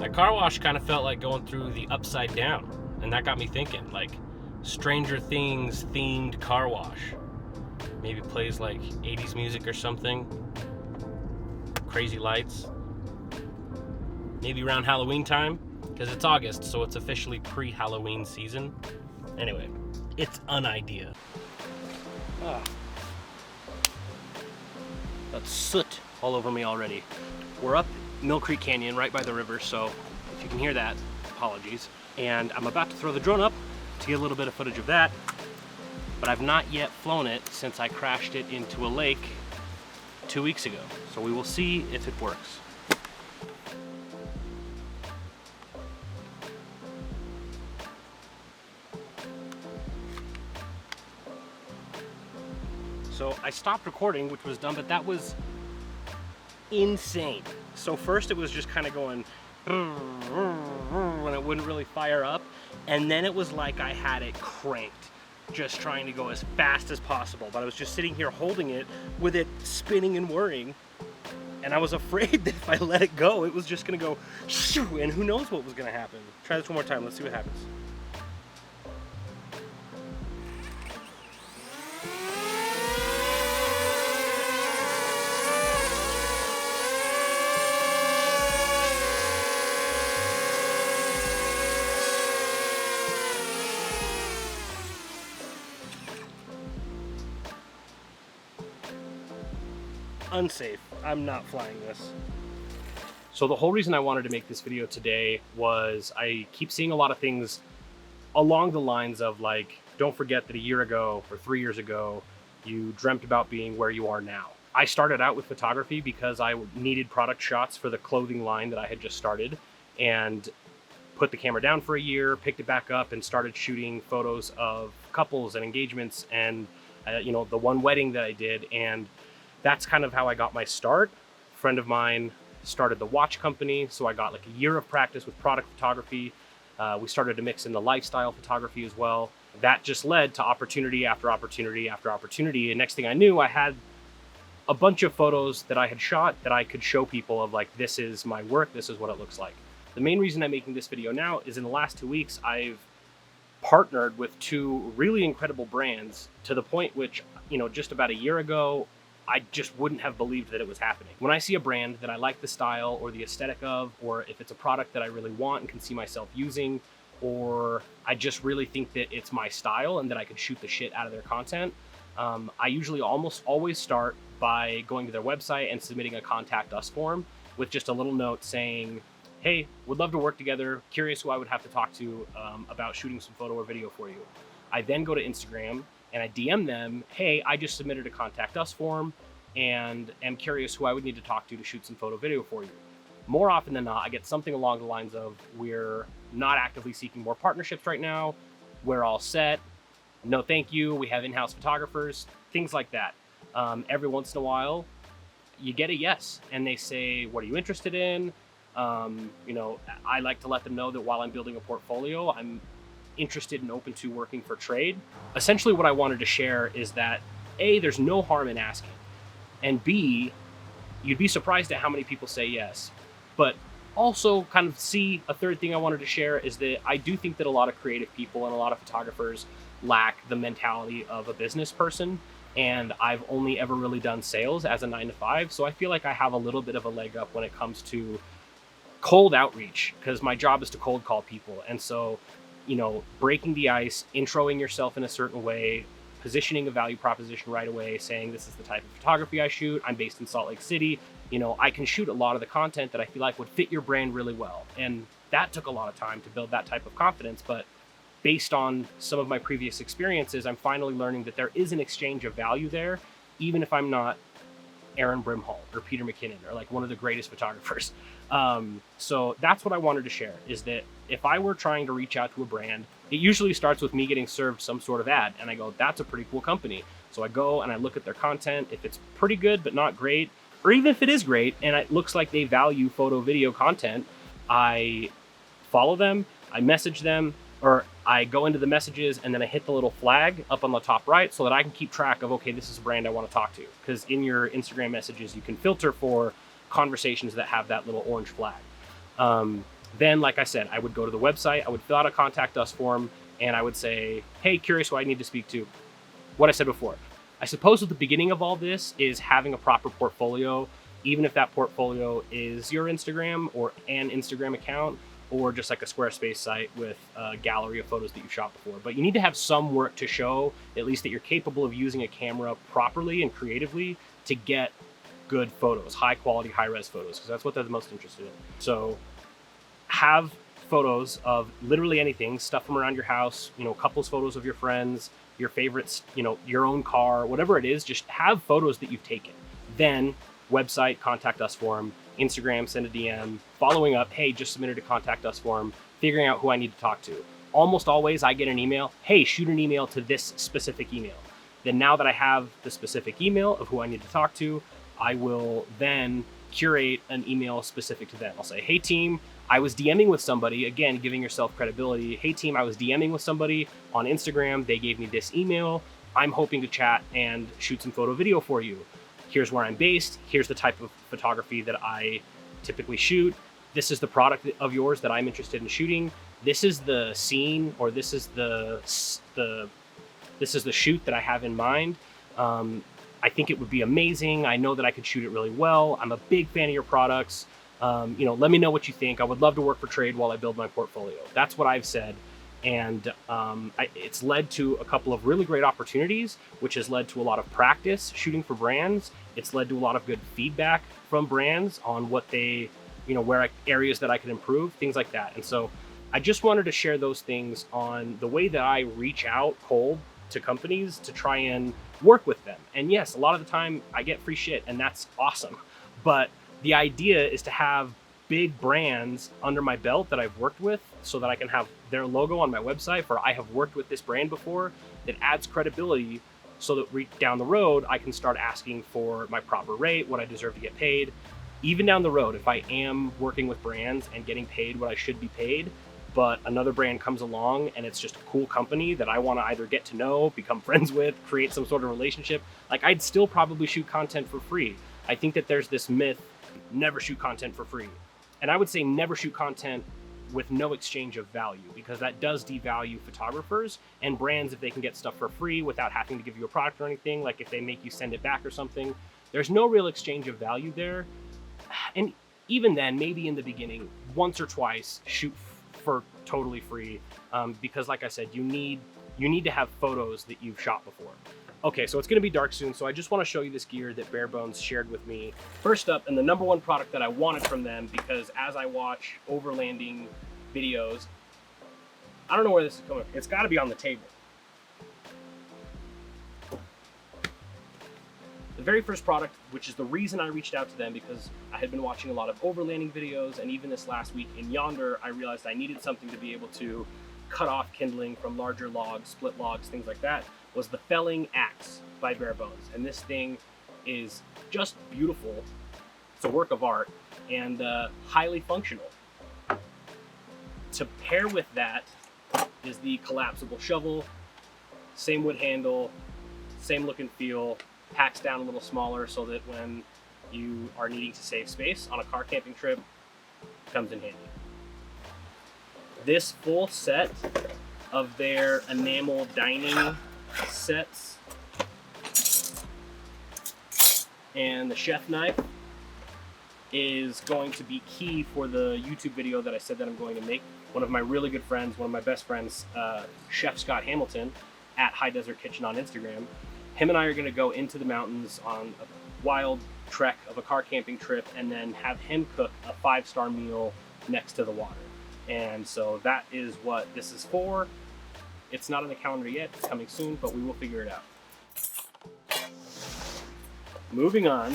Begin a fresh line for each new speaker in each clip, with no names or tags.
That car wash kind of felt like going through the Upside Down, and that got me thinking, like, Stranger Things themed car wash. Maybe plays like 80s music or something. Crazy lights. Maybe around Halloween time, because it's August, so it's officially pre-Halloween season. Anyway, it's an idea. Got soot all over me already. We're up Mill Creek Canyon right by the river, so if you can hear that, apologies. And I'm about to throw the drone up to get a little bit of footage of that, but I've not yet flown it since I crashed it into a lake 2 weeks ago. So we will see if it works. So I stopped recording, which was done, but that was insane. So first it was just kind of going when it wouldn't really fire up, and then it was like I had it cranked, just trying to go as fast as possible, but I was just sitting here holding it with it spinning and whirring, and I was afraid that if I let it go, it was just gonna go shoo, and who knows what was gonna happen. Try this one more time, let's see what happens. Unsafe. I'm not flying this. So the whole reason I wanted to make this video today was I keep seeing a lot of things along the lines of like, don't forget that a year ago or 3 years ago, you dreamt about being where you are now. I started out with photography because I needed product shots for the clothing line that I had just started, and put the camera down for a year, picked it back up and started shooting photos of couples and engagements and you know, the one wedding that I did, and that's kind of how I got my start. A friend of mine started the watch company, so I got like a year of practice with product photography. We started to mix in the lifestyle photography as well. That just led to opportunity after opportunity after opportunity, and next thing I knew, I had a bunch of photos that I had shot that I could show people of like, this is my work, this is what it looks like. The main reason I'm making this video now is in the last 2 weeks, I've partnered with 2 really incredible brands to the point which, you know, just about a year ago, I just wouldn't have believed that it was happening. When I see a brand that I like the style or the aesthetic of, or if it's a product that I really want and can see myself using, or I just really think that it's my style and that I could shoot the shit out of their content, I usually almost always start by going to their website and submitting a contact us form with just a little note saying, hey, would love to work together, curious who I would have to talk to about shooting some photo or video for you. I then go to Instagram and I DM them, hey, I just submitted a contact us form and am curious who I would need to talk to shoot some photo video for you. More often than not, I get something along the lines of, we're not actively seeking more partnerships right now, we're all set, no thank you, we have in-house photographers, things like that. Every once in a while, you get a yes, and they say, what are you interested in? You know, I like to let them know that while I'm building a portfolio, I'm interested and open to working for trade. Essentially what I wanted to share is that A, there's no harm in asking, and B, you'd be surprised at how many people say yes. But also kind of C, a third thing I wanted to share is that I do think that a lot of creative people and a lot of photographers lack the mentality of a business person, and I've only ever really done sales as a 9-to-5, so I feel like I have a little bit of a leg up when it comes to cold outreach, because my job is to cold call people. And so, you know, breaking the ice, introing yourself in a certain way, positioning a value proposition right away, saying this is the type of photography I shoot, I'm based in Salt Lake City, you know, I can shoot a lot of the content that I feel like would fit your brand really well. And that took a lot of time to build that type of confidence, but based on some of my previous experiences, I'm finally learning that there is an exchange of value there, even if I'm not Aaron Brimhall or Peter McKinnon or like one of the greatest photographers. So that's what I wanted to share, is that if I were trying to reach out to a brand, it usually starts with me getting served some sort of ad, and I go, that's a pretty cool company. So I go and I look at their content. If it's pretty good but not great, or even if it is great and it looks like they value photo video content, I follow them, I message them, or I go into the messages and then I hit the little flag up on the top right so that I can keep track of, okay, this is a brand I want to talk to. Because in your Instagram messages, you can filter for conversations that have that little orange flag. Then, like I said, I would go to the website, I would fill out a contact us form, and I would say, hey, curious who I need to speak to. What I said before. I suppose at the beginning of all this is having a proper portfolio, even if that portfolio is your Instagram or an Instagram account, or just like a Squarespace site with a gallery of photos that you've shot before. But you need to have some work to show, at least that you're capable of using a camera properly and creatively to get good photos, high quality, high res photos, because that's what they're the most interested in. So have photos of literally anything, stuff from around your house, couples photos of your friends, your favorites, your own car, whatever it is, just have photos that you've taken. Then website, contact us form, Instagram, send a DM, following up, hey, just submitted a contact us form, figuring out who I need to talk to. Almost always I get an email, hey, shoot an email to this specific email. Then now that I have the specific email of who I need to talk to, I will then curate an email specific to them. I'll say, hey team, I was DMing with somebody, again, giving yourself credibility. Hey team, I was DMing with somebody on Instagram. They gave me this email. I'm hoping to chat and shoot some photo video for you. Here's where I'm based. Here's the type of photography that I typically shoot. This is the product of yours that I'm interested in shooting. This is the scene, or this is the shoot that I have in mind. I think it would be amazing. I know that I could shoot it really well. I'm a big fan of your products. Let me know what you think. I would love to work for trade while I build my portfolio. That's what I've said. And it's led to a couple of really great opportunities, which has led to a lot of practice shooting for brands. It's led to a lot of good feedback from brands on what they, areas that I could improve, things like that. And so I just wanted to share those things on the way that I reach out cold to companies to try and work with them. And yes, a lot of the time I get free shit, and that's awesome. But the idea is to have big brands under my belt that I've worked with, so that I can have their logo on my website for I have worked with this brand before. That adds credibility, so that down the road I can start asking for my proper rate, what I deserve to get paid. Even down the road, if I am working with brands and getting paid what I should be paid, but another brand comes along and it's just a cool company that I want to either get to know, become friends with, create some sort of relationship, like I'd still probably shoot content for free. I think that there's this myth, never shoot content for free. And I would say never shoot content with no exchange of value, because that does devalue photographers and brands if they can get stuff for free without having to give you a product or anything, like if they make you send it back or something. There's no real exchange of value there. And even then, maybe in the beginning, once or twice, shoot for totally free, because like I said, you need to have photos that you've shot before. Okay, so it's gonna be dark soon, so I just wanna show you this gear that Barebones shared with me. First up, and the number one product that I wanted from them, because as I watch overlanding videos, I don't know where this is coming from. It's gotta be on the table. The very first product, which is the reason I reached out to them, because I had been watching a lot of overlanding videos, and even this last week in Yonder, I realized I needed something to be able to cut off kindling from larger logs, split logs, things like that, was the felling axe by Barebones. And this thing is just beautiful. It's a work of art and highly functional. To pair with that is the collapsible shovel, same wood handle, same look and feel, packs down a little smaller so that when you are needing to save space on a car camping trip, it comes in handy. This full set of their enamel dining sets and the chef knife is going to be key for the YouTube video that I said that I'm going to make. One of my really good friends, one of my best friends, Chef Scott Hamilton at High Desert Kitchen on Instagram, him and I are going to go into the mountains on a wild trek of a car camping trip and then have him cook a 5-star meal next to the water. And so that is what this is for. It's not on the calendar yet, it's coming soon, but we will figure it out. Moving on.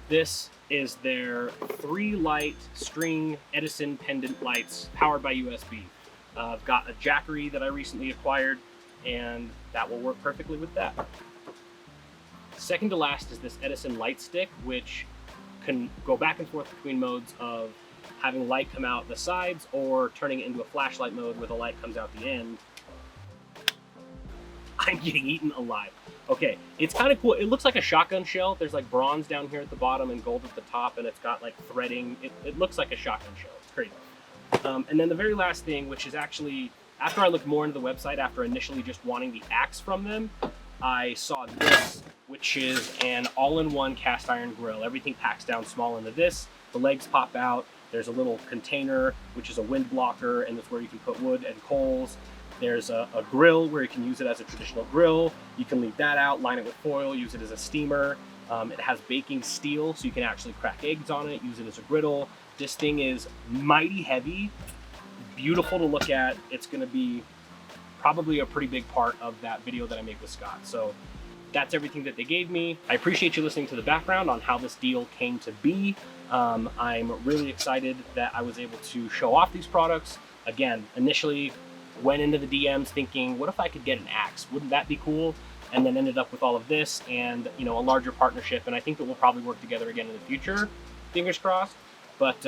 This is their 3-light string Edison pendant lights powered by USB. I've got a Jackery that I recently acquired, and that will work perfectly with that. Second to last is this Edison light stick, which can go back and forth between modes of having light come out the sides or turning it into a flashlight mode where the light comes out the end. I'm getting eaten alive. Okay, it's kind of cool. It looks like a shotgun shell. There's like bronze down here at the bottom and gold at the top, and it's got like threading. It looks like a shotgun shell. It's crazy. And then the very last thing, which is actually, after I looked more into the website, after initially just wanting the axe from them, I saw this, which is an all-in-one cast iron grill. Everything packs down small into this. The legs pop out. There's a little container, which is a wind blocker, and that's where you can put wood and coals. There's a grill where you can use it as a traditional grill. You can leave that out, line it with foil, use it as a steamer. It has baking steel, so you can actually crack eggs on it, use it as a griddle. This thing is mighty heavy, beautiful to look at. It's gonna be probably a pretty big part of that video that I make with Scott. So that's everything that they gave me. I appreciate you listening to the background on how this deal came to be. I'm really excited that I was able to show off these products. Again, initially went into the DMs thinking, what if I could get an axe? Wouldn't that be cool? And then ended up with all of this and, you know, a larger partnership. And I think that we'll probably work together again in the future, fingers crossed. But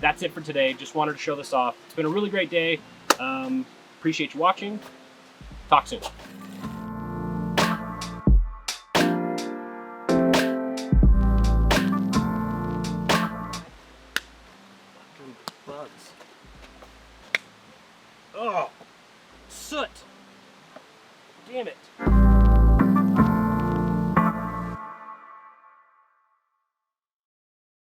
that's it for today. Just wanted to show this off. It's been a really great day. Appreciate you watching. Talk soon.